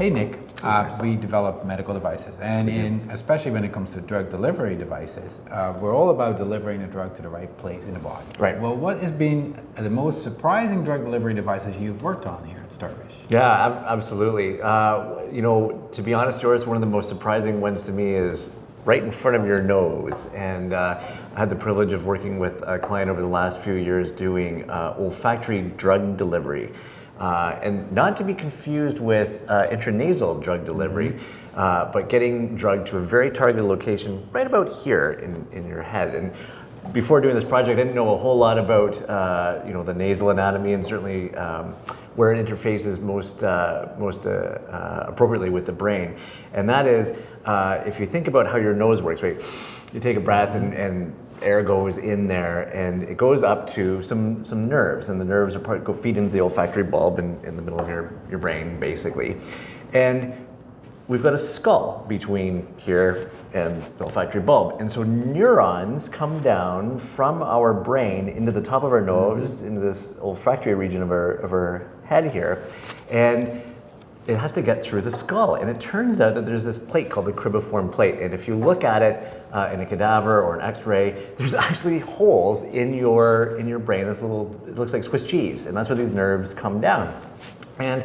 Hey Nick, we develop medical devices, and especially when it comes to drug delivery devices, we're all about delivering the drug to the right place in the body. Right. Well, what has been the most surprising drug delivery devices you've worked on here at Starfish? Yeah, absolutely. To be honest, Joris, one of the most surprising ones to me is right in front of your nose. And I had the privilege of working with a client over the last few years doing olfactory drug delivery. And not to be confused with intranasal drug delivery, but getting drug to a very targeted location right about here in your head. And before doing this project, I didn't know a whole lot about the nasal anatomy and certainly where it interfaces most appropriately with the brain. And that is, if you think about how your nose works, right? You take a breath and air goes in there and it goes up to some nerves, and the nerves go feed into the olfactory bulb in the middle of your brain, basically. And we've got a skull between here and the olfactory bulb. And so neurons come down from our brain into the top of our nose, into this olfactory region of our head here. And it has to get through the skull. And it turns out that there's this plate called the cribriform plate. And if you look at it in a cadaver or an x-ray, there's actually holes in your brain. This it looks like Swiss cheese. And that's where these nerves come down. And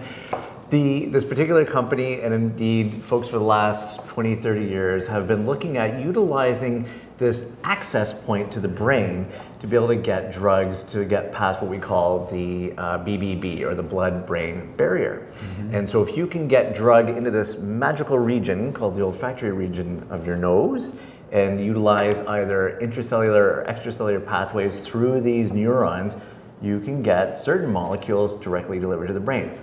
this particular company, and indeed folks for the last 20, 30 years, have been looking at utilizing this access point to the brain to be able to get drugs to get past what we call the BBB, or the blood-brain barrier. And so if you can get drug into this magical region called the olfactory region of your nose and utilize either intracellular or extracellular pathways through these neurons, you can get certain molecules directly delivered to the brain.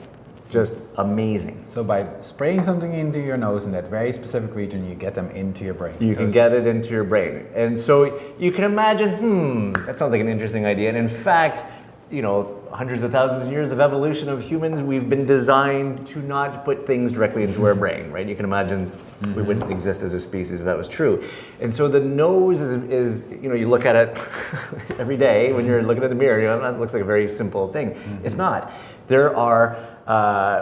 Just amazing. So by spraying something into your nose in that very specific region, you get them into your brain. You can get it into your brain. And so you can imagine, that sounds like an interesting idea. And in fact, hundreds of thousands of years of evolution of humans, we've been designed to not put things directly into our brain, right? You can imagine we wouldn't exist as a species if that was true. And so the nose is you look at it every day when you're looking at the mirror, it looks like a very simple thing. It's not. There are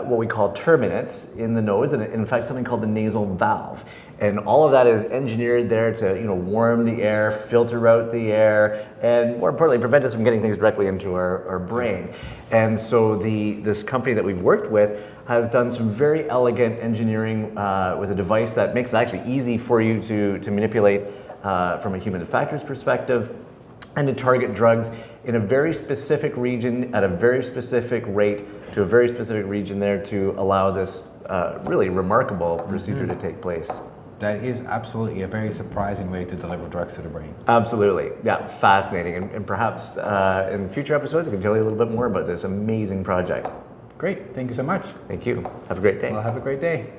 what we call turbinates in the nose, and in fact something called the nasal valve. And all of that is engineered there to warm the air, filter out the air, and more importantly, prevent us from getting things directly into our brain. And so this company that we've worked with has done some very elegant engineering with a device that makes it actually easy for you to manipulate from a human factors perspective, and to target drugs in a very specific region at a very specific rate to a very specific region there to allow this really remarkable procedure to take place. That is absolutely a very surprising way to deliver drugs to the brain. Absolutely. Yeah, fascinating. And perhaps in future episodes I can tell you a little bit more about this amazing project. Great. Thank you so much. Thank you. Have a great day. Well, have a great day.